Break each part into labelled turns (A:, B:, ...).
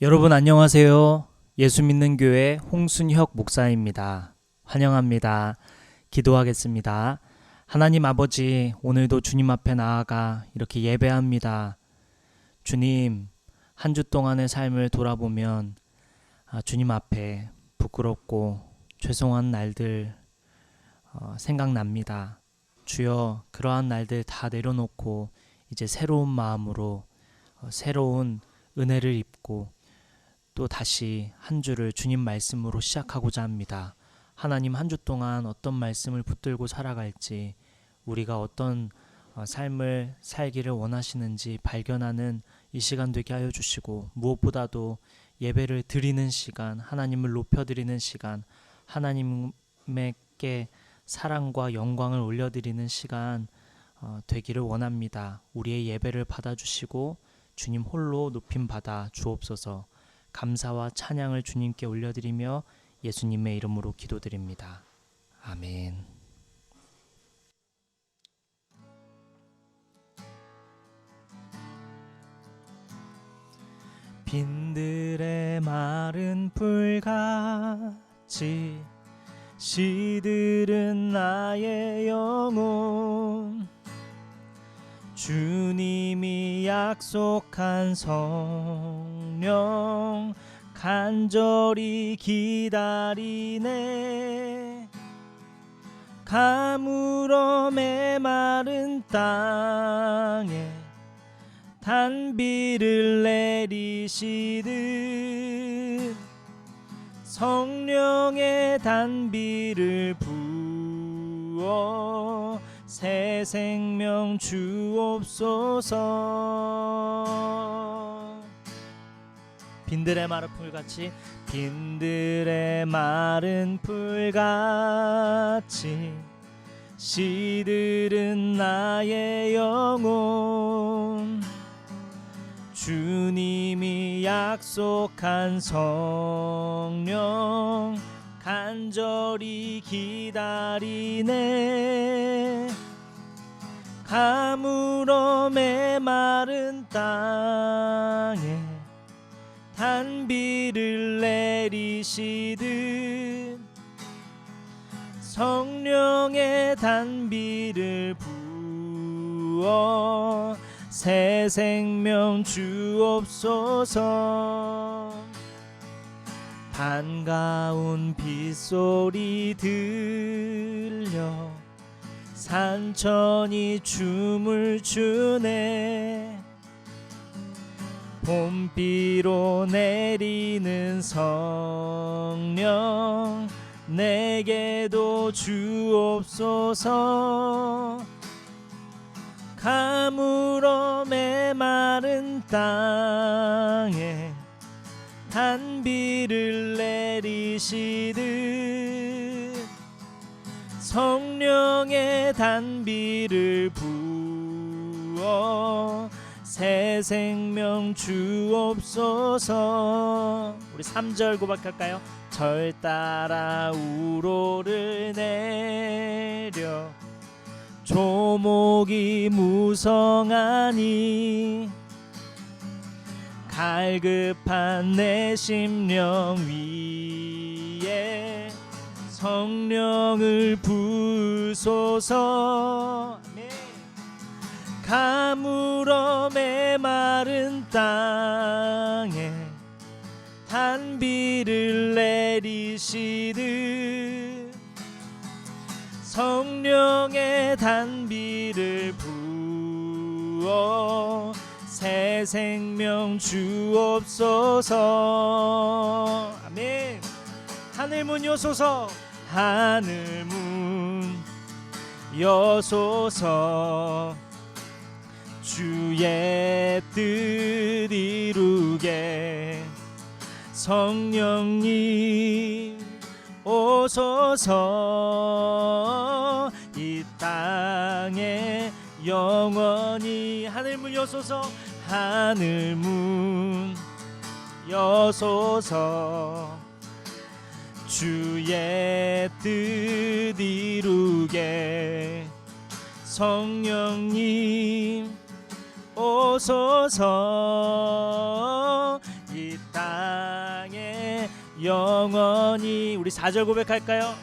A: 여러분 안녕하세요. 예수 믿는 교회 홍순혁 목사입니다. 환영합니다. 기도하겠습니다. 하나님 아버지, 오늘도 주님 앞에 나아가 이렇게 예배합니다. 주님, 한 주 동안의 삶을 돌아보면 주님 앞에 부끄럽고 죄송한 날들 생각납니다. 주여, 그러한 날들 다 내려놓고 이제 새로운 마음으로 새로운 은혜를 입고 또 다시 한 주를 주님 말씀으로 시작하고자 합니다. 하나님, 한 주 동안 어떤 말씀을 붙들고 살아갈지, 우리가 어떤 삶을 살기를 원하시는지 발견하는 이 시간 되게 하여 주시고, 무엇보다도 예배를 드리는 시간, 하나님을 높여드리는 시간, 하나님께 사랑과 영광을 올려드리는 시간 되기를 원합니다. 우리의 예배를 받아주시고 주님 홀로 높임 받아 주옵소서. 감사와 찬양을 주님께 올려드리며 예수님의 이름으로 기도드립니다. 아멘. 빈들의 마른 풀같이 시들은 나의 영혼, 주님이 약속한 성령 간절히 기다리네. 가물어 메마른 땅에 단비를 내리시듯 성령의 단비를 부어 새 생명 주옵소서. 빈들의 마른 풀같이, 빈들의 마른 풀같이 시들은 나의 영혼, 주님이 약속한 성령 간절히 기다리네. 가물어 메마른 땅에 단비를 내리시듯 성령의 단비를 부어 새 생명 주옵소서. 반가운 빗소리 들려 산천이 춤을 추네. 봄비로 내리는 성령 내게도 주옵소서. 가물어 메마른 땅에 단비를 내리시듯 성령의 단비를 부어 새 생명 주옵소서. 우리 3절 고백할까요? 절 따라 우로를 내려 조목이 무성하니 갈급한 내 심령 위에 성령을 부으소서. 가물어 메마른 땅에 단비를 내리시듯 성령의 단비를 부어 새 생명 주옵소서. 아멘. 하늘문 여소서, 하늘문 여소서. 주의 뜻 이루게 성령님 오소서. 이 땅에 영원히 하늘문 여소서, 하늘문 여소서. 주의 뜻 이루게 성령님 오소서. 이 땅에 영원히. 우리 4절 고백할까요?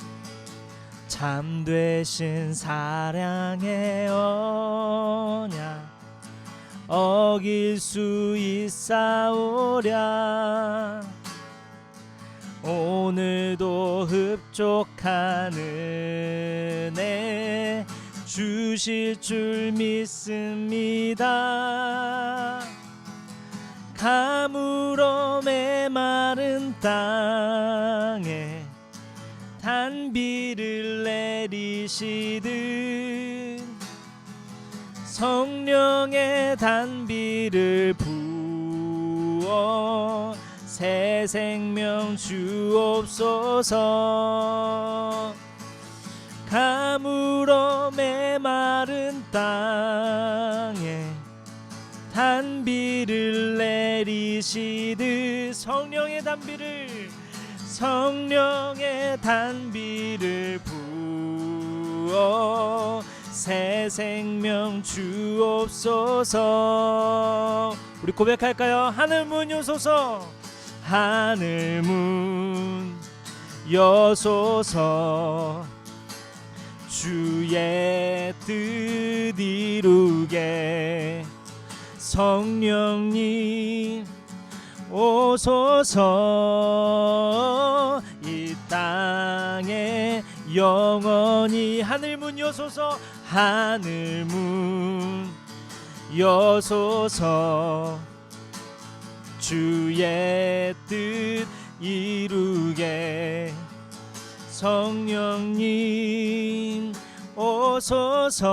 A: 참되신 사랑의 언약 어길 수 있사오랴. 오늘도 흡족한 은혜 주실 줄 믿습니다. 가물어 메마른 땅에 단비를 내리시듯 성령의 단비를 부어 새 생명 주옵소서. 가물어 메마른 땅에 단비를 내리시듯 성령의 단비를 부어 새 생명 주옵소서. 우리 고백할까요? 하늘 문 여소서. 하늘 문 여소서. 주의 뜻 이루게 성령님 오소서. 이 땅에 영원히 하늘 문 여소서. 하늘 문 여소서. 주의 뜻 이루게 성령님 오소서.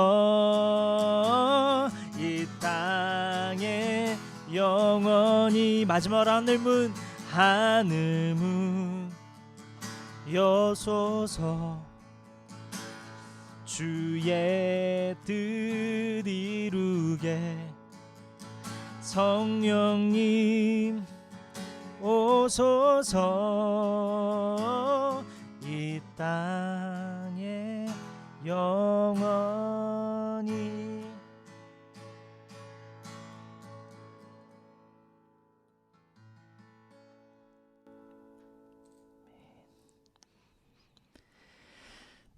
A: 이 땅에 영원히. 마지막으로 하늘 문 여소서. 주의 뜻 이루게 성령님 오소서. 이 땅에 영원히.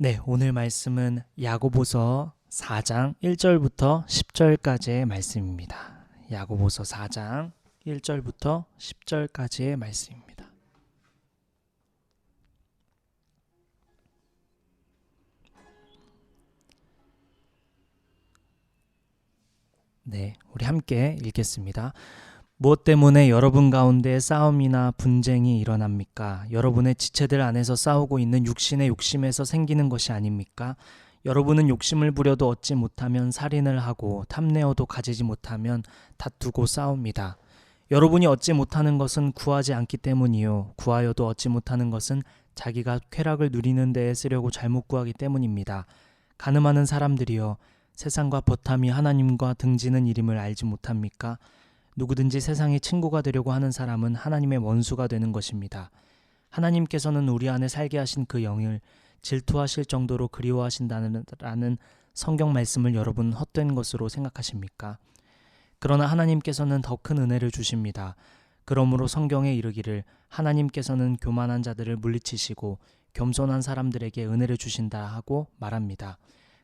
A: 네, 오늘 말씀은 야고보서 4장 1절부터 10절까지의 말씀입니다. 야고보서 4장 1절부터 10절까지의 말씀입니다. 네, 우리 함께 읽겠습니다. 무엇 때문에 여러분 가운데 싸움이나 분쟁이 일어납니까? 여러분의 지체들 안에서 싸우고 있는 육신의 욕심에서 생기는 것이 아닙니까? 여러분은 욕심을 부려도 얻지 못하면 살인을 하고 탐내어도 가지지 못하면 다투고 싸웁니다. 여러분이 얻지 못하는 것은 구하지 않기 때문이요, 구하여도 얻지 못하는 것은 자기가 쾌락을 누리는 데에 쓰려고 잘못 구하기 때문입니다. 가늠하는 사람들이여, 세상과 버탐이 하나님과 등지는 일임을 알지 못합니까? 누구든지 세상의 친구가 되려고 하는 사람은 하나님의 원수가 되는 것입니다. 하나님께서는 우리 안에 살게 하신 그 영을 질투하실 정도로 그리워하신다는 성경 말씀을 여러분 헛된 것으로 생각하십니까? 그러나 하나님께서는 더 큰 은혜를 주십니다. 그러므로 성경에 이르기를 하나님께서는 교만한 자들을 물리치시고 겸손한 사람들에게 은혜를 주신다 하고 말합니다.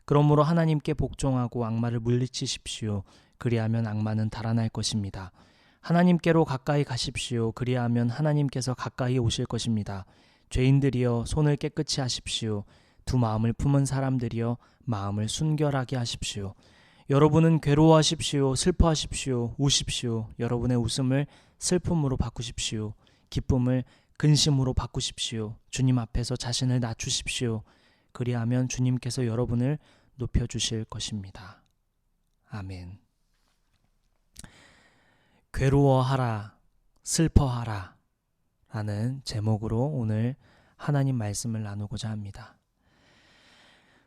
A: 그러므로 하나님께 복종하고 악마를 물리치십시오. 그리하면 악마는 달아날 것입니다. 하나님께로 가까이 가십시오. 그리하면 하나님께서 가까이 오실 것입니다. 죄인들이여, 손을 깨끗이 하십시오. 두 마음을 품은 사람들이여, 마음을 순결하게 하십시오. 여러분은 괴로워하십시오. 슬퍼하십시오. 우십시오. 여러분의 웃음을 슬픔으로 바꾸십시오. 기쁨을 근심으로 바꾸십시오. 주님 앞에서 자신을 낮추십시오. 그리하면 주님께서 여러분을 높여주실 것입니다. 아멘. 괴로워하라, 슬퍼하라 라는 제목으로 오늘 하나님 말씀을 나누고자 합니다.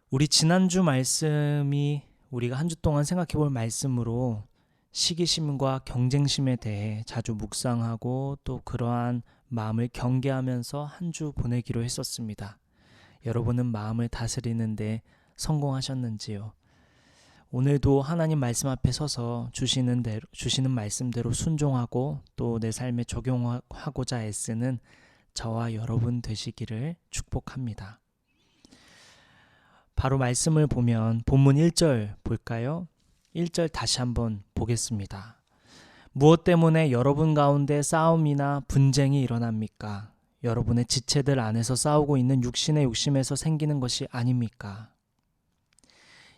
A: 우리 지난주 말씀이 우리가 한 주 동안 생각해 볼 말씀으로 시기심과 경쟁심에 대해 자주 묵상하고 또 그러한 마음을 경계하면서 한 주 보내기로 했었습니다. 여러분은 마음을 다스리는데 성공하셨는지요? 오늘도 하나님 말씀 앞에 서서 주시는 말씀대로 순종하고 또 내 삶에 적용하고자 애쓰는 저와 여러분 되시기를 축복합니다. 바로 말씀을 보면 본문 1절 볼까요? 1절 다시 한번 보겠습니다. 무엇 때문에 여러분 가운데 싸움이나 분쟁이 일어납니까? 여러분의 지체들 안에서 싸우고 있는 육신의 욕심에서 생기는 것이 아닙니까?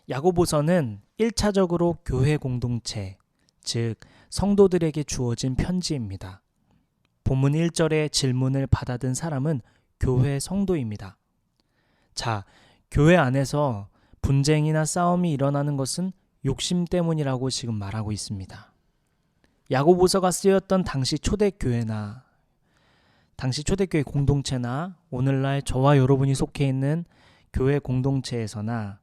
A: 야고보서는 1차적으로 교회 공동체, 즉 성도들에게 주어진 편지입니다. 본문 1절의 질문을 받아든 사람은 교회 성도입니다. 자, 교회 안에서 분쟁이나 싸움이 일어나는 것은 욕심 때문이라고 지금 말하고 있습니다. 야고보서가 쓰였던 당시 초대교회 공동체나 오늘날 저와 여러분이 속해 있는 교회 공동체에서나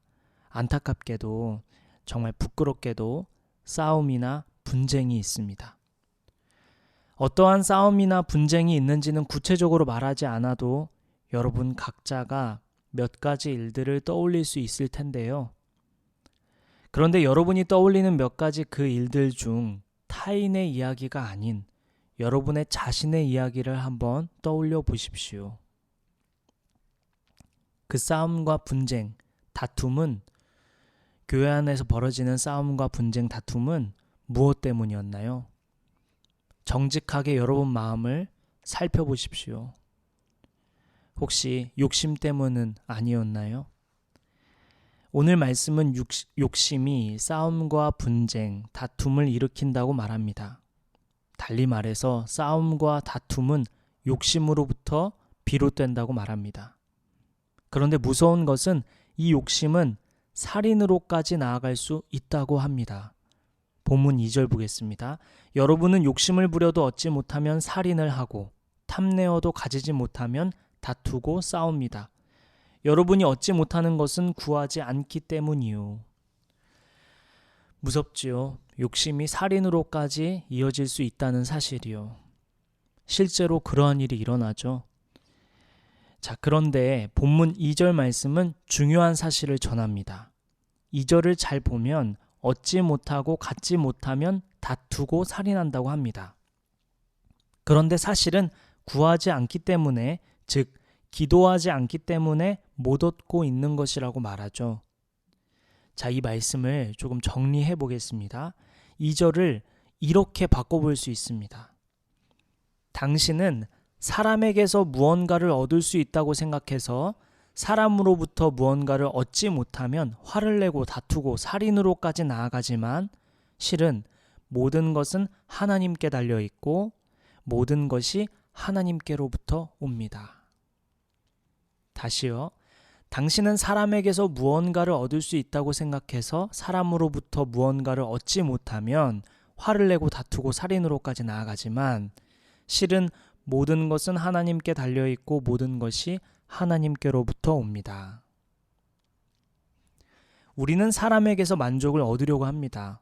A: 안타깝게도 정말 부끄럽게도 싸움이나 분쟁이 있습니다. 어떠한 싸움이나 분쟁이 있는지는 구체적으로 말하지 않아도 여러분 각자가 몇 가지 일들을 떠올릴 수 있을 텐데요. 그런데 여러분이 떠올리는 몇 가지 그 일들 중 타인의 이야기가 아닌 여러분의 자신의 이야기를 한번 떠올려 보십시오. 그 싸움과 분쟁, 다툼은 교회 안에서 벌어지는 싸움과 분쟁, 다툼은 무엇 때문이었나요? 정직하게 여러분 마음을 살펴보십시오. 혹시 욕심 때문은 아니었나요? 오늘 말씀은 욕심이 싸움과 분쟁, 다툼을 일으킨다고 말합니다. 달리 말해서 싸움과 다툼은 욕심으로부터 비롯된다고 말합니다. 그런데 무서운 것은 이 욕심은 살인으로까지 나아갈 수 있다고 합니다. 본문 2절 보겠습니다. 여러분은 욕심을 부려도 얻지 못하면 살인을 하고 탐내어도 가지지 못하면 다투고 싸웁니다. 여러분이 얻지 못하는 것은 구하지 않기 때문이요. 무섭지요. 욕심이 살인으로까지 이어질 수 있다는 사실이요. 실제로 그러한 일이 일어나죠. 자, 그런데 본문 2절 말씀은 중요한 사실을 전합니다. 2절을 잘 보면 얻지 못하고 갖지 못하면 다투고 살인한다고 합니다. 그런데 사실은 구하지 않기 때문에, 즉 기도하지 않기 때문에 못 얻고 있는 것이라고 말하죠. 자, 이 말씀을 조금 정리해 보겠습니다. 2절을 이렇게 바꿔볼 수 있습니다. 당신은 사람에게서 무언가를 얻을 수 있다고 생각해서 사람으로부터 무언가를 얻지 못하면 화를 내고 다투고 살인으로까지 나아가지만 실은 모든 것은 하나님께 달려있고 모든 것이 하나님께로부터 옵니다. 다시요. 당신은 사람에게서 무언가를 얻을 수 있다고 생각해서 사람으로부터 무언가를 얻지 못하면 화를 내고 다투고 살인으로까지 나아가지만 실은 모든 것은 하나님께 달려있고 모든 것이 하나님께로부터 옵니다. 우리는 사람에게서 만족을 얻으려고 합니다.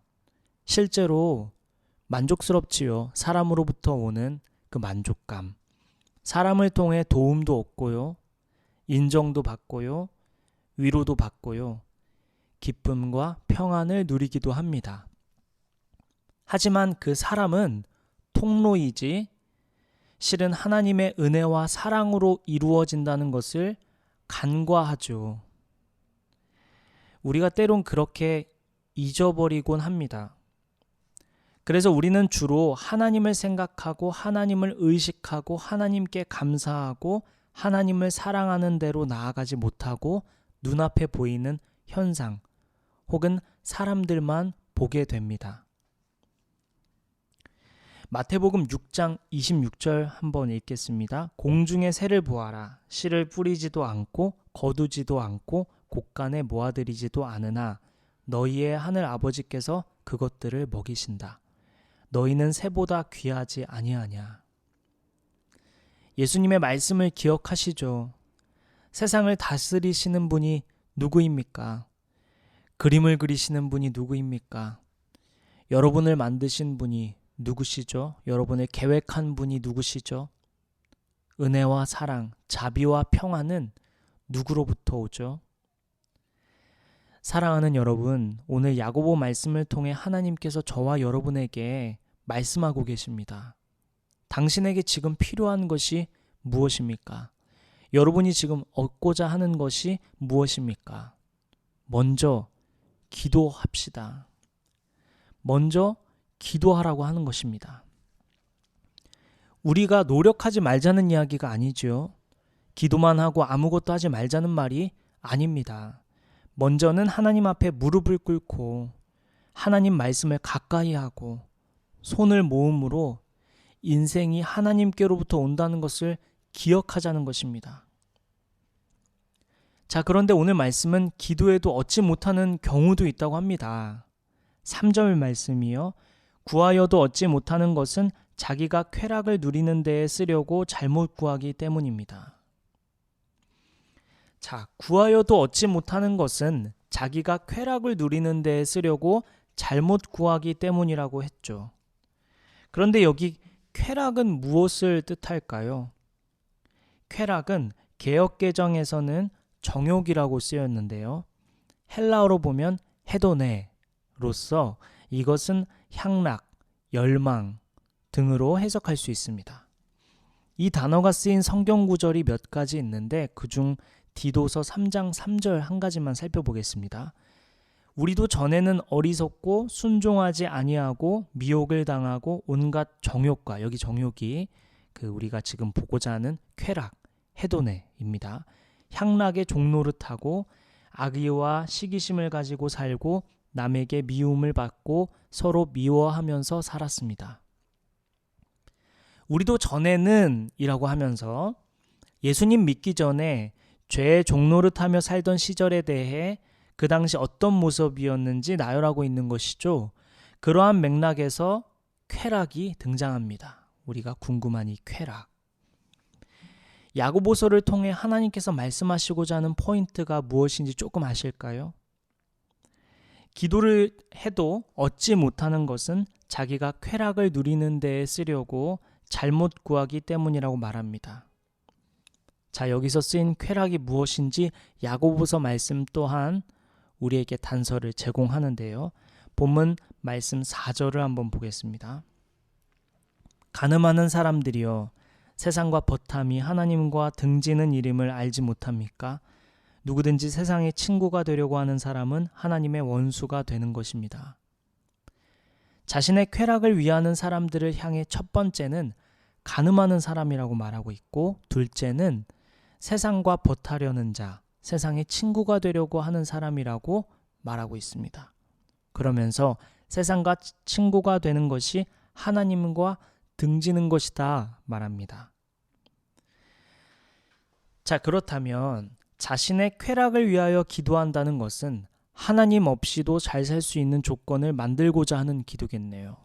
A: 실제로 만족스럽지요. 사람으로부터 오는 그 만족감. 사람을 통해 도움도 얻고요. 인정도 받고요. 위로도 받고요. 기쁨과 평안을 누리기도 합니다. 하지만 그 사람은 통로이지 실은 하나님의 은혜와 사랑으로 이루어진다는 것을 간과하죠. 우리가 때론 그렇게 잊어버리곤 합니다. 그래서 우리는 주로 하나님을 생각하고 하나님을 의식하고 하나님께 감사하고 하나님을 사랑하는 대로 나아가지 못하고 눈앞에 보이는 현상 혹은 사람들만 보게 됩니다. 마태복음 6장 26절 한번 읽겠습니다. 공중의 새를 보아라. 씨를 뿌리지도 않고 거두지도 않고 곳간에 모아들이지도 않으나 너희의 하늘 아버지께서 그것들을 먹이신다. 너희는 새보다 귀하지 아니하냐. 예수님의 말씀을 기억하시죠? 세상을 다스리시는 분이 누구입니까? 그림을 그리시는 분이 누구입니까? 여러분을 만드신 분이 누구시죠? 여러분을 계획한 분이 누구시죠? 은혜와 사랑, 자비와 평안은 누구로부터 오죠? 사랑하는 여러분, 오늘 야고보 말씀을 통해 하나님께서 저와 여러분에게 말씀하고 계십니다. 당신에게 지금 필요한 것이 무엇입니까? 여러분이 지금 얻고자 하는 것이 무엇입니까? 먼저 기도합시다. 먼저 기도하라고 하는 것입니다. 우리가 노력하지 말자는 이야기가 아니죠. 기도만 하고 아무것도 하지 말자는 말이 아닙니다. 먼저는 하나님 앞에 무릎을 꿇고 하나님 말씀을 가까이 하고 손을 모음으로 인생이 하나님께로부터 온다는 것을 기억하자는 것입니다. 자, 그런데 오늘 말씀은 기도해도 얻지 못하는 경우도 있다고 합니다. 3절 말씀이요. 구하여도 얻지 못하는 것은 자기가 쾌락을 누리는 데에 쓰려고 잘못 구하기 때문입니다. 자, 구하여도 얻지 못하는 것은 자기가 쾌락을 누리는 데에 쓰려고 잘못 구하기 때문이라고 했죠. 그런데 여기 쾌락은 무엇을 뜻할까요? 쾌락은 개역개정에서는 정욕이라고 쓰였는데요. 헬라어로 보면 헤도네로서 이것은 향락, 열망 등으로 해석할 수 있습니다. 이 단어가 쓰인 성경 구절이 몇 가지 있는데 그중 디도서 3장 3절 한 가지만 살펴보겠습니다. 우리도 전에는 어리석고 순종하지 아니하고 미혹을 당하고 온갖 정욕과, 여기 정욕이 우리가 지금 보고자 하는 쾌락, 헤도네입니다. 향락의 종노릇하고 악의와 시기심을 가지고 살고 남에게 미움을 받고 서로 미워하면서 살았습니다. 우리도 전에는 이라고 하면서 예수님 믿기 전에 죄의 종노릇하며 살던 시절에 대해 그 당시 어떤 모습이었는지 나열하고 있는 것이죠. 그러한 맥락에서 쾌락이 등장합니다. 우리가 궁금한 이 쾌락. 야고보서를 통해 하나님께서 말씀하시고자 하는 포인트가 무엇인지 조금 아실까요? 기도를 해도 얻지 못하는 것은 자기가 쾌락을 누리는 데에 쓰려고 잘못 구하기 때문이라고 말합니다. 자, 여기서 쓰인 쾌락이 무엇인지 야고보서 말씀 또한 우리에게 단서를 제공하는데요. 본문 말씀 4절을 한번 보겠습니다. 가늠하는 사람들이여 세상과 벗함이 하나님과 등지는 이름을 알지 못합니까? 누구든지 세상의 친구가 되려고 하는 사람은 하나님의 원수가 되는 것입니다. 자신의 쾌락을 위하는 사람들을 향해 첫 번째는 가늠하는 사람이라고 말하고 있고, 둘째는 세상과 벗하려는 자, 세상의 친구가 되려고 하는 사람이라고 말하고 있습니다. 그러면서 세상과 친구가 되는 것이 하나님과 등지는 것이다 말합니다. 자, 그렇다면 자신의 쾌락을 위하여 기도한다는 것은 하나님 없이도 잘 살 수 있는 조건을 만들고자 하는 기도겠네요.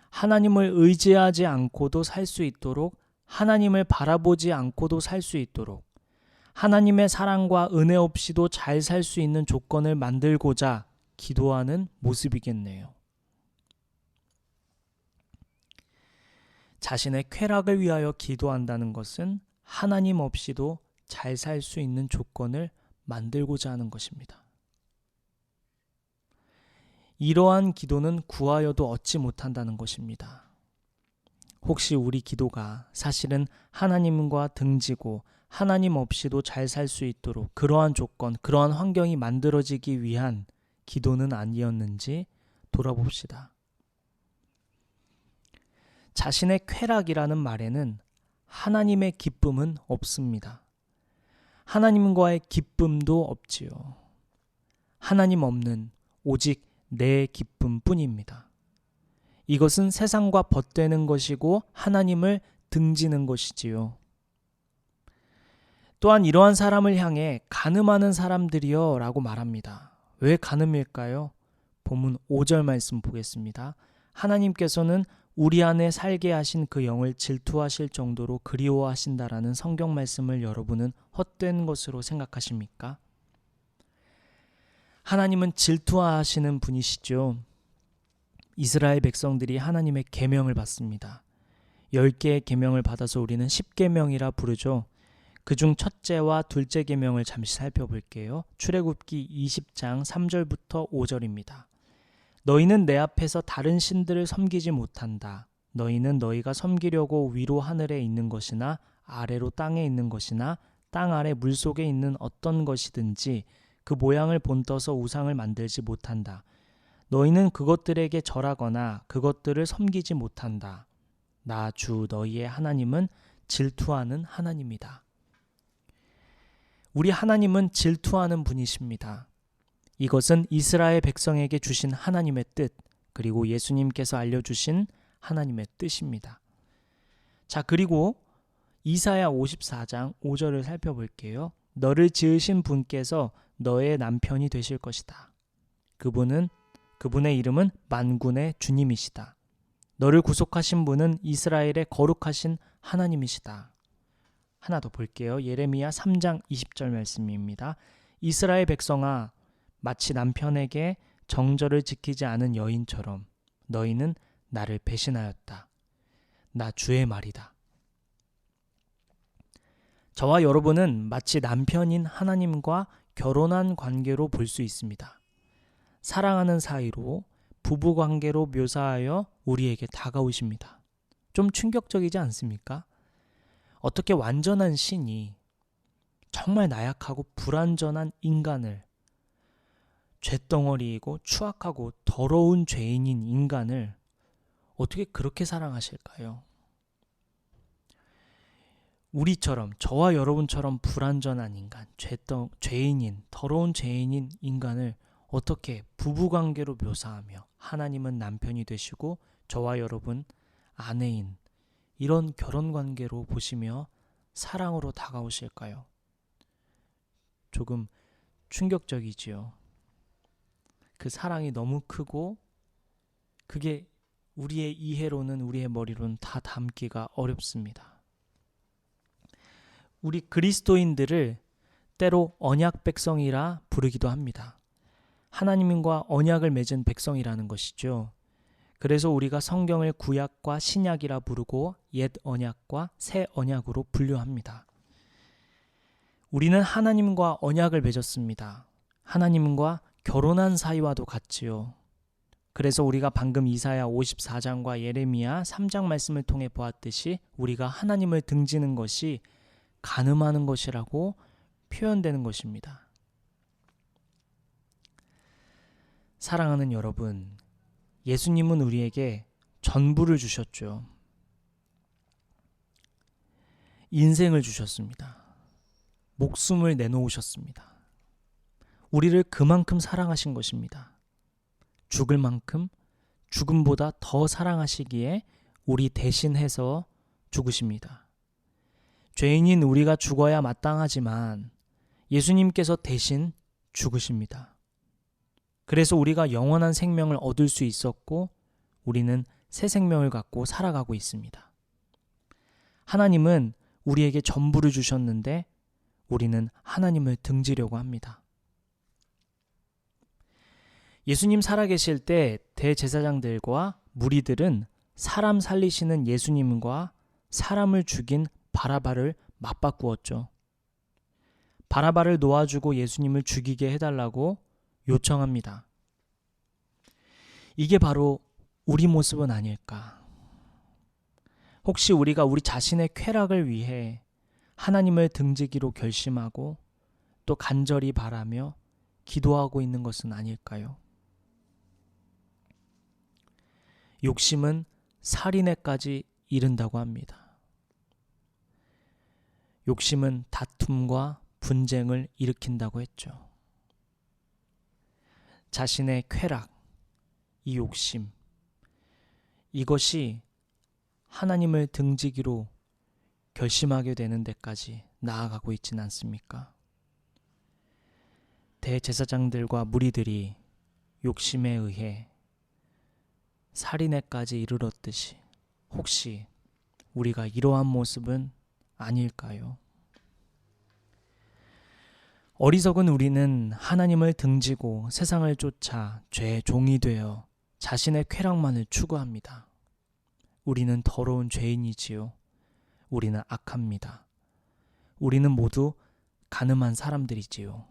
A: 하나님을 의지하지 않고도 살 수 있도록, 하나님을 바라보지 않고도 살 수 있도록, 하나님의 사랑과 은혜 없이도 잘 살 수 있는 조건을 만들고자 기도하는 모습이겠네요. 자신의 쾌락을 위하여 기도한다는 것은 하나님 없이도 잘 살 수 있는 조건을 만들고자 하는 것입니다. 이러한 기도는 구하여도 얻지 못한다는 것입니다. 혹시 우리 기도가 사실은 하나님과 등지고 하나님 없이도 잘 살 수 있도록 그러한 조건, 그러한 환경이 만들어지기 위한 기도는 아니었는지 돌아봅시다. 자신의 쾌락이라는 말에는 하나님의 기쁨은 없습니다. 하나님과의 기쁨도 없지요. 하나님 없는 오직 내 기쁨뿐입니다. 이것은 세상과 벗되는 것이고 하나님을 등지는 것이지요. 또한 이러한 사람을 향해 간음하는 사람들이여 라고 말합니다. 왜 간음일까요? 본문 5절 말씀 보겠습니다. 하나님께서는 우리 안에 살게 하신 그 영을 질투하실 정도로 그리워하신다라는 성경 말씀을 여러분은 헛된 것으로 생각하십니까? 하나님은 질투하시는 분이시죠. 이스라엘 백성들이 하나님의 계명을 받습니다. 10개의 계명을 받아서 우리는 10계명이라 부르죠. 그중 첫째와 둘째 계명을 잠시 살펴볼게요. 출애굽기 20장 3절부터 5절입니다. 너희는 내 앞에서 다른 신들을 섬기지 못한다. 너희는 너희가 섬기려고 위로 하늘에 있는 것이나 아래로 땅에 있는 것이나 땅 아래 물속에 있는 어떤 것이든지 그 모양을 본떠서 우상을 만들지 못한다. 너희는 그것들에게 절하거나 그것들을 섬기지 못한다. 나 주 너희의 하나님은 질투하는 하나님이다. 우리 하나님은 질투하는 분이십니다. 이것은 이스라엘 백성에게 주신 하나님의 뜻, 그리고 예수님께서 알려주신 하나님의 뜻입니다. 자, 그리고 이사야 54장 5절을 살펴볼게요. 너를 지으신 분께서 너의 남편이 되실 것이다. 그분의 이름은 만군의 주님이시다. 너를 구속하신 분은 이스라엘의 거룩하신 하나님이시다. 하나 더 볼게요. 예레미야 3장 20절 말씀입니다. 이스라엘 백성아, 마치 남편에게 정절을 지키지 않은 여인처럼 너희는 나를 배신하였다. 나 주의 말이다. 저와 여러분은 마치 남편인 하나님과 결혼한 관계로 볼 수 있습니다. 사랑하는 사이로 부부 관계로 묘사하여 우리에게 다가오십니다. 좀 충격적이지 않습니까? 어떻게 완전한 신이 정말 나약하고 불완전한 인간을, 쇳덩어리이고 추악하고 더러운 죄인인 인간을 어떻게 그렇게 사랑하실까요? 우리처럼, 저와 여러분처럼 불완전한 인간, 죄인인, 더러운 죄인인 인간을 어떻게 부부관계로 묘사하며 하나님은 남편이 되시고 저와 여러분 아내인 이런 결혼관계로 보시며 사랑으로 다가오실까요? 조금 충격적이지요. 그 사랑이 너무 크고 그게 우리의 이해로는, 우리의 머리로는 다 담기가 어렵습니다. 우리 그리스도인들을 때로 언약 백성이라 부르기도 합니다. 하나님과 언약을 맺은 백성이라는 것이죠. 그래서 우리가 성경을 구약과 신약이라 부르고 옛 언약과 새 언약으로 분류합니다. 우리는 하나님과 언약을 맺었습니다. 하나님과 결혼한 사이와도 같지요. 그래서 우리가 방금 이사야 54장과 예레미야 3장 말씀을 통해 보았듯이 우리가 하나님을 등지는 것이 간음하는 것이라고 표현되는 것입니다. 사랑하는 여러분, 예수님은 우리에게 전부를 주셨죠. 인생을 주셨습니다. 목숨을 내놓으셨습니다. 우리를 그만큼 사랑하신 것입니다. 죽을 만큼 죽음보다 더 사랑하시기에 우리 대신해서 죽으십니다. 죄인인 우리가 죽어야 마땅하지만 예수님께서 대신 죽으십니다. 그래서 우리가 영원한 생명을 얻을 수 있었고 우리는 새 생명을 갖고 살아가고 있습니다. 하나님은 우리에게 전부를 주셨는데 우리는 하나님을 등지려고 합니다. 예수님 살아계실 때 대제사장들과 무리들은 사람 살리시는 예수님과 사람을 죽인 바라바를 맞바꾸었죠. 바라바를 놓아주고 예수님을 죽이게 해달라고 요청합니다. 이게 바로 우리 모습은 아닐까? 혹시 우리가 우리 자신의 쾌락을 위해 하나님을 등지기로 결심하고 또 간절히 바라며 기도하고 있는 것은 아닐까요? 욕심은 살인에까지 이른다고 합니다. 욕심은 다툼과 분쟁을 일으킨다고 했죠. 자신의 쾌락, 이 욕심, 이것이 하나님을 등지기로 결심하게 되는 데까지 나아가고 있지는 않습니까? 대제사장들과 무리들이 욕심에 의해 살인에까지 이르렀듯이 혹시 우리가 이러한 모습은 아닐까요? 어리석은 우리는 하나님을 등지고 세상을 쫓아 죄의 종이 되어 자신의 쾌락만을 추구합니다. 우리는 더러운 죄인이지요. 우리는 악합니다. 우리는 모두 가늠한 사람들이지요.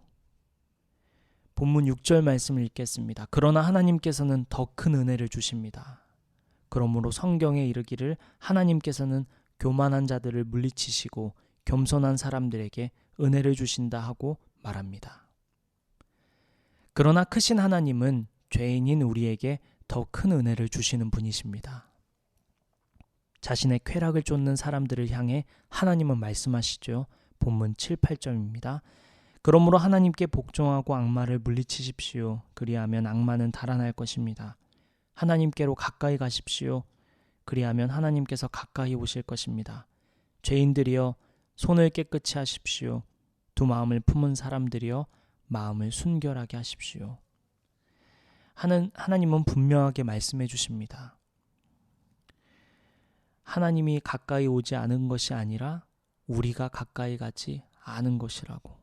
A: 본문 6절 말씀을 읽겠습니다. 그러나 하나님께서는 더 큰 은혜를 주십니다. 그러므로 성경에 이르기를 하나님께서는 교만한 자들을 물리치시고 겸손한 사람들에게 은혜를 주신다 하고 말합니다. 그러나 크신 하나님은 죄인인 우리에게 더 큰 은혜를 주시는 분이십니다. 자신의 쾌락을 쫓는 사람들을 향해 하나님은 말씀하시죠. 본문 7, 8절입니다. 그러므로 하나님께 복종하고 악마를 물리치십시오. 그리하면 악마는 달아날 것입니다. 하나님께로 가까이 가십시오. 그리하면 하나님께서 가까이 오실 것입니다. 죄인들이여 손을 깨끗이 하십시오. 두 마음을 품은 사람들이여 마음을 순결하게 하십시오. 하나님은 분명하게 말씀해 주십니다. 하나님이 가까이 오지 않은 것이 아니라 우리가 가까이 가지 않은 것이라고.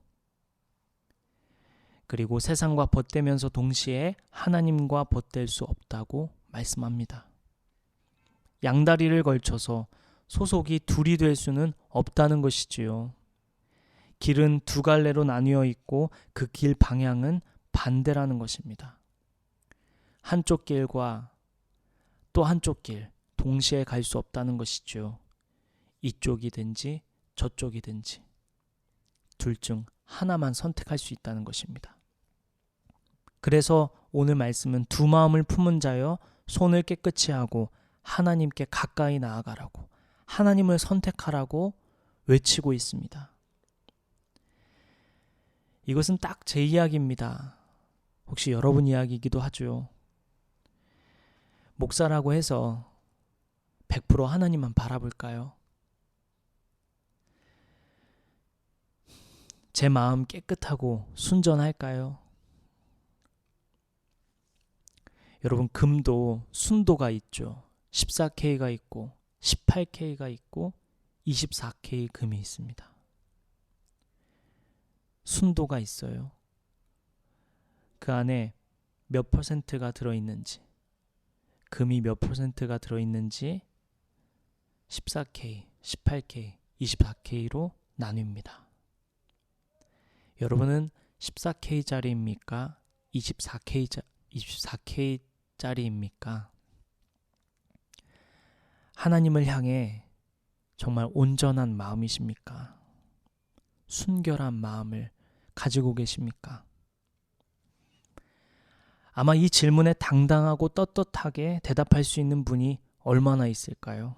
A: 그리고 세상과 벗대면서 동시에 하나님과 벗댈 수 없다고 말씀합니다. 양다리를 걸쳐서 소속이 둘이 될 수는 없다는 것이지요. 길은 두 갈래로 나뉘어 있고 그 길 방향은 반대라는 것입니다. 한쪽 길과 또 한쪽 길 동시에 갈 수 없다는 것이죠. 이쪽이든지 저쪽이든지 둘 중 하나만 선택할 수 있다는 것입니다. 그래서 오늘 말씀은 두 마음을 품은 자여 손을 깨끗이 하고 하나님께 가까이 나아가라고, 하나님을 선택하라고 외치고 있습니다. 이것은 딱 제 이야기입니다. 혹시 여러분 이야기이기도 하죠. 목사라고 해서 100% 하나님만 바라볼까요? 제 마음 깨끗하고 순전할까요? 여러분, 금도 순도가 있죠. 14K가 있고 18K가 있고 24K 금이 있습니다. 순도가 있어요. 그 안에 몇 퍼센트가 들어있는지, 금이 몇 퍼센트가 들어있는지 14K, 18K, 24K로 나뉩니다. 여러분은 14K짜리입니까? 24K짜리입니까? 하나님을 향해 정말 온전한 마음이십니까? 순결한 마음을 가지고 계십니까? 아마 이 질문에 당당하고 떳떳하게 대답할 수 있는 분이 얼마나 있을까요?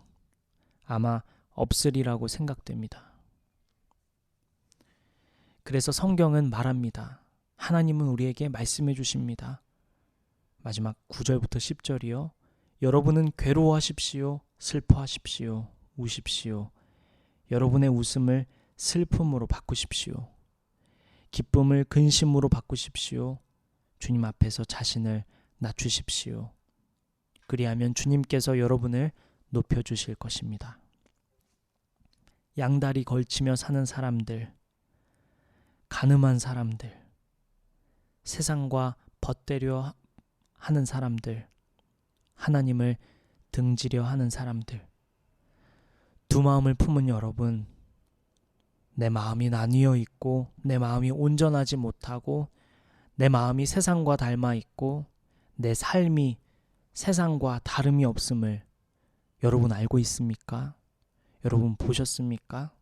A: 아마 없으리라고 생각됩니다. 그래서 성경은 말합니다. 하나님은 우리에게 말씀해 주십니다. 마지막 9절부터 10절이요. 여러분은 괴로워하십시오. 슬퍼하십시오. 우십시오. 여러분의 웃음을 슬픔으로 바꾸십시오. 기쁨을 근심으로 바꾸십시오. 주님 앞에서 자신을 낮추십시오. 그리하면 주님께서 여러분을 높여주실 것입니다. 양다리 걸치며 사는 사람들, 가늠한 사람들, 세상과 벗대려 하는 사람들, 하나님을 등지려 하는 사람들, 두 마음을 품은 여러분, 내 마음이 나뉘어 있고 내 마음이 온전하지 못하고 내 마음이 세상과 닮아 있고 내 삶이 세상과 다름이 없음을 여러분 알고 있습니까? 여러분 보셨습니까?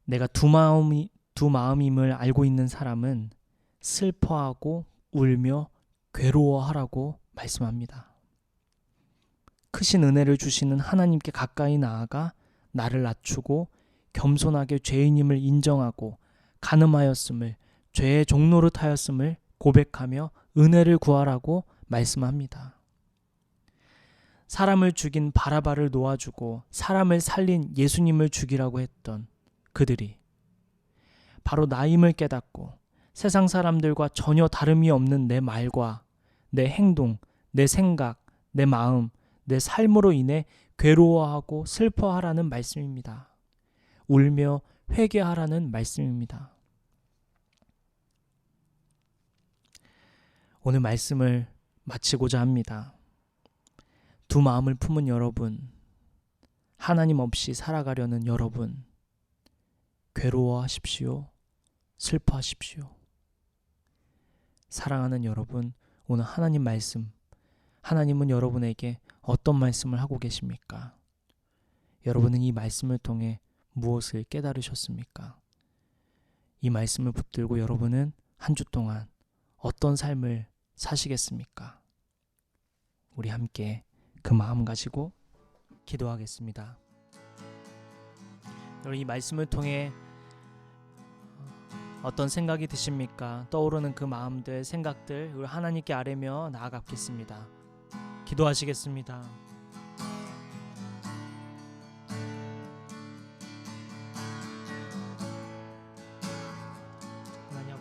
A: 내가 두 마음임을 알고 있는 사람은 슬퍼하고 울며 괴로워하라고 말씀합니다. 크신 은혜를 주시는 하나님께 가까이 나아가 나를 낮추고 겸손하게 죄인임을 인정하고 간음하였음을, 죄의 종노릇하였음을 고백하며 은혜를 구하라고 말씀합니다. 사람을 죽인 바라바를 놓아주고 사람을 살린 예수님을 죽이라고 했던 그들이 바로 나임을 깨닫고 세상 사람들과 전혀 다름이 없는 내 말과 내 행동, 내 생각, 내 마음, 내 삶으로 인해 괴로워하고 슬퍼하라는 말씀입니다. 울며 회개하라는 말씀입니다. 오늘 말씀을 마치고자 합니다. 두 마음을 품은 여러분, 하나님 없이 살아가려는 여러분, 괴로워하십시오. 슬퍼하십시오. 사랑하는 여러분, 오늘 하나님 말씀, 하나님은 여러분에게 어떤 말씀을 하고 계십니까? 여러분은 이 말씀을 통해 무엇을 깨달으셨습니까? 이 말씀을 붙들고 여러분은 한 주 동안 어떤 삶을 사시겠습니까? 우리 함께 그 마음 가지고 기도하겠습니다. 여러분, 이 말씀을 통해 어떤 생각이 드십니까? 떠오르는 그 마음들, 생각들 우리 하나님께 아뢰며 나아가겠습니다. 기도하시겠습니다. 하나님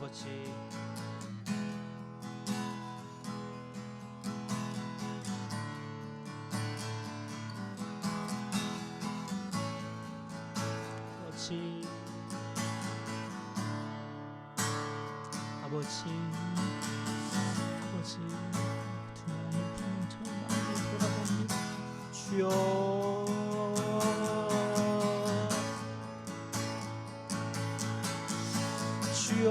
A: 아버지, 아버지, 두나의 풍처럼 나를 돌아봅니다. 주여, 주여,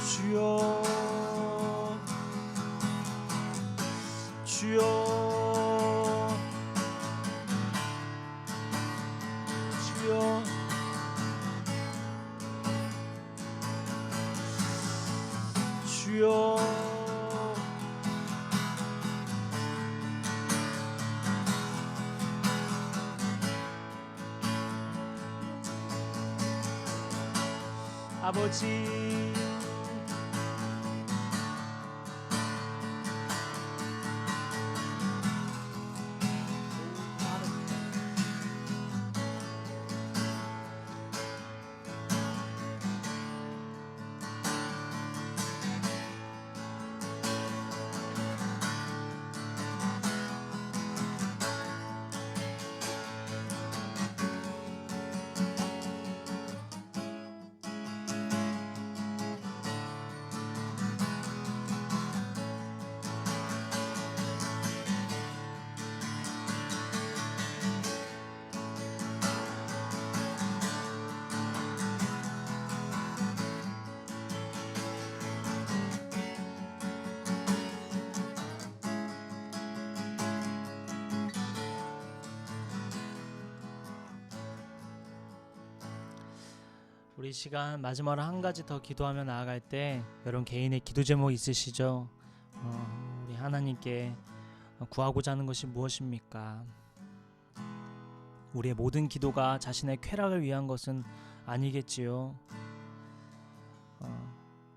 A: 주여, 주여, 주여, 주여, 아버지, 우리 시간 마지막으로 한 가지 더 기도하며 나아갈 때 여러분 개인의 기도 제목 있으시죠? 우리 하나님께 구하고자 하는 것이 무엇입니까? 우리의 모든 기도가 자신의 쾌락을 위한 것은 아니겠지요.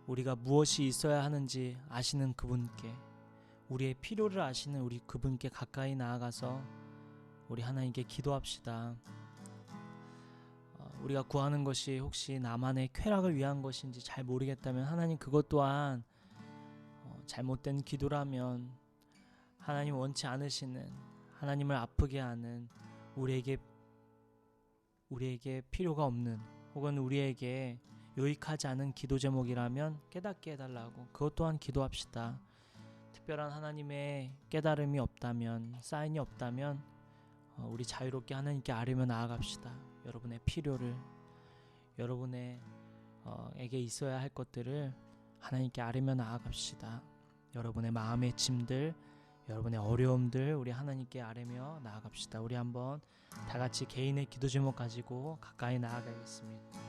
A: 우리가 무엇이 있어야 하는지 아시는 그분께, 우리의 필요를 아시는 우리 그분께 가까이 나아가서 우리 하나님께 기도합시다. 우리가 구하는 것이 혹시 나만의 쾌락을 위한 것인지 잘 모르겠다면 하나님 그것 또한 잘못된 기도라면 하나님 원치 않으시는, 하나님을 아프게 하는, 우리에게 필요가 없는 혹은 우리에게 유익하지 않은 기도 제목이라면 깨닫게 해달라고 그것 또한 기도합시다. 특별한 하나님의 깨달음이 없다면, 사인이 없다면 우리 자유롭게 하나님께 아뢰며 나아갑시다. 여러분의 필요를, 여러분에게 있어야 할 것들을 하나님께 아뢰며 나아갑시다. 여러분의 마음의 짐들, 여러분의 어려움들 우리 하나님께 아뢰며 나아갑시다. 우리 한번 다 같이 개인의 기도 제목 가지고 가까이 나아가겠습니다.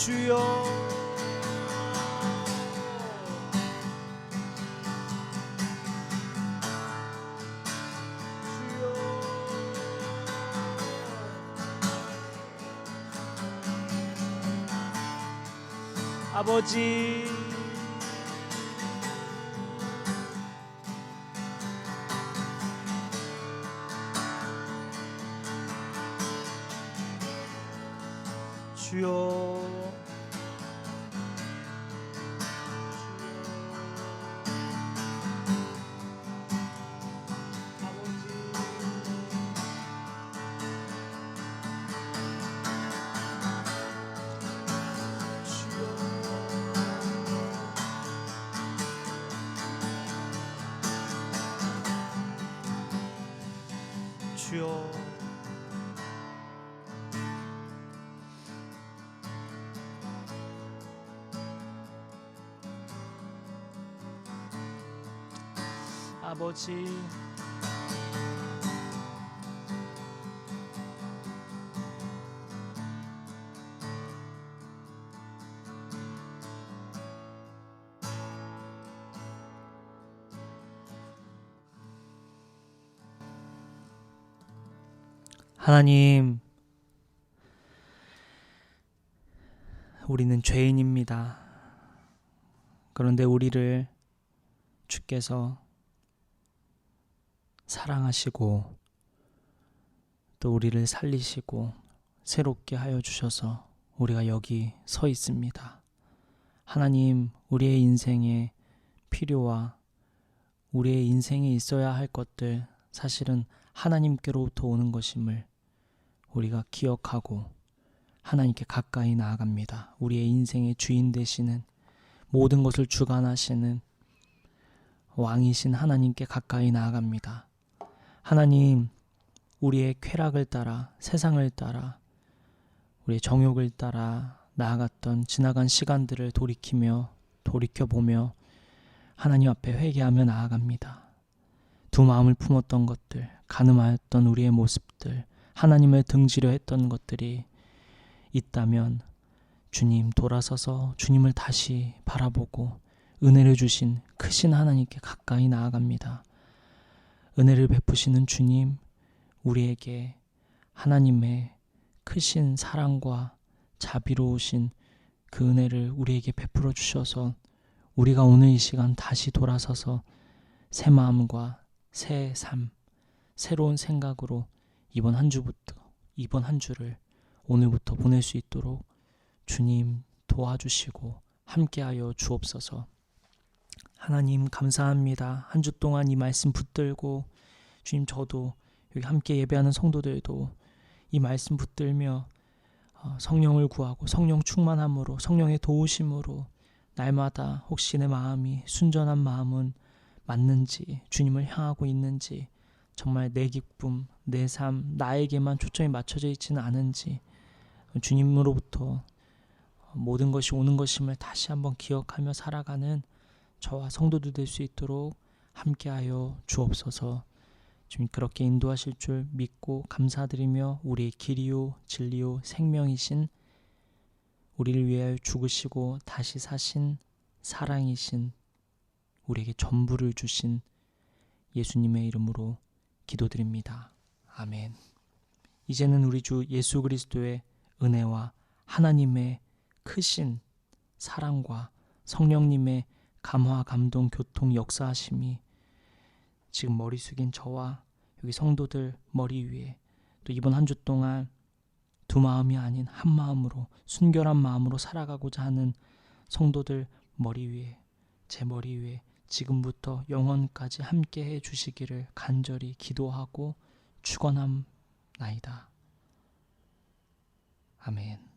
A: 주여 아버지 주여 주여 아버지 하나님, 우리는 죄인입니다. 그런데 우리를 주께서 사랑하시고 또 우리를 살리시고 새롭게 하여 주셔서 우리가 여기 서 있습니다. 하나님, 우리의 인생에 필요와 우리의 인생에 있어야 할 것들 사실은 하나님께로부터 오는 것임을 우리가 기억하고 하나님께 가까이 나아갑니다. 우리의 인생의 주인 되시는 모든 것을 주관하시는 왕이신 하나님께 가까이 나아갑니다. 하나님, 우리의 쾌락을 따라 세상을 따라 우리의 정욕을 따라 나아갔던 지나간 시간들을 돌이켜보며 하나님 앞에 회개하며 나아갑니다. 두 마음을 품었던 것들, 가늠하였던 우리의 모습들, 하나님을 등지려 했던 것들이 있다면 주님 돌아서서 주님을 다시 바라보고 은혜를 주신 크신 하나님께 가까이 나아갑니다. 은혜를 베푸시는 주님, 우리에게 하나님의 크신 사랑과 자비로우신 그 은혜를 우리에게 베풀어 주셔서 우리가 오늘 이 시간 다시 돌아서서 새 마음과 새 삶, 새로운 생각으로 이번 한 주를 오늘부터 보낼 수 있도록 주님 도와주시고 함께하여 주옵소서. 하나님 감사합니다. 한 주 동안 이 말씀 붙들고 주님, 저도 여기 함께 예배하는 성도들도 이 말씀 붙들며 성령을 구하고 성령 충만함으로 성령의 도우심으로 날마다 혹시 내 마음이 순전한 마음은 맞는지, 주님을 향하고 있는지, 정말 내 기쁨, 내 삶, 나에게만 초점이 맞춰져 있지는 않은지 주님으로부터 모든 것이 오는 것임을 다시 한번 기억하며 살아가는 저와 성도들 될 수 있도록 함께하여 주옵소서. 주님 그렇게 인도하실 줄 믿고 감사드리며 우리의 길이요 진리요 생명이신 우리를 위하여 죽으시고 다시 사신 사랑이신 우리에게 전부를 주신 예수님의 이름으로 기도드립니다. 아멘. 이제는 우리 주 예수 그리스도의 은혜와 하나님의 크신 사랑과 성령님의 감화, 감동, 교통, 역사하심이 지금 머리 숙인 저와 여기 성도들 머리 위에 또 이번 한 주 동안 두 마음이 아닌 한 마음으로 순결한 마음으로 살아가고자 하는 성도들 머리 위에, 제 머리 위에 지금부터 영원까지 함께 해 주시기를 간절히 기도하고 축원함나이다. 아멘.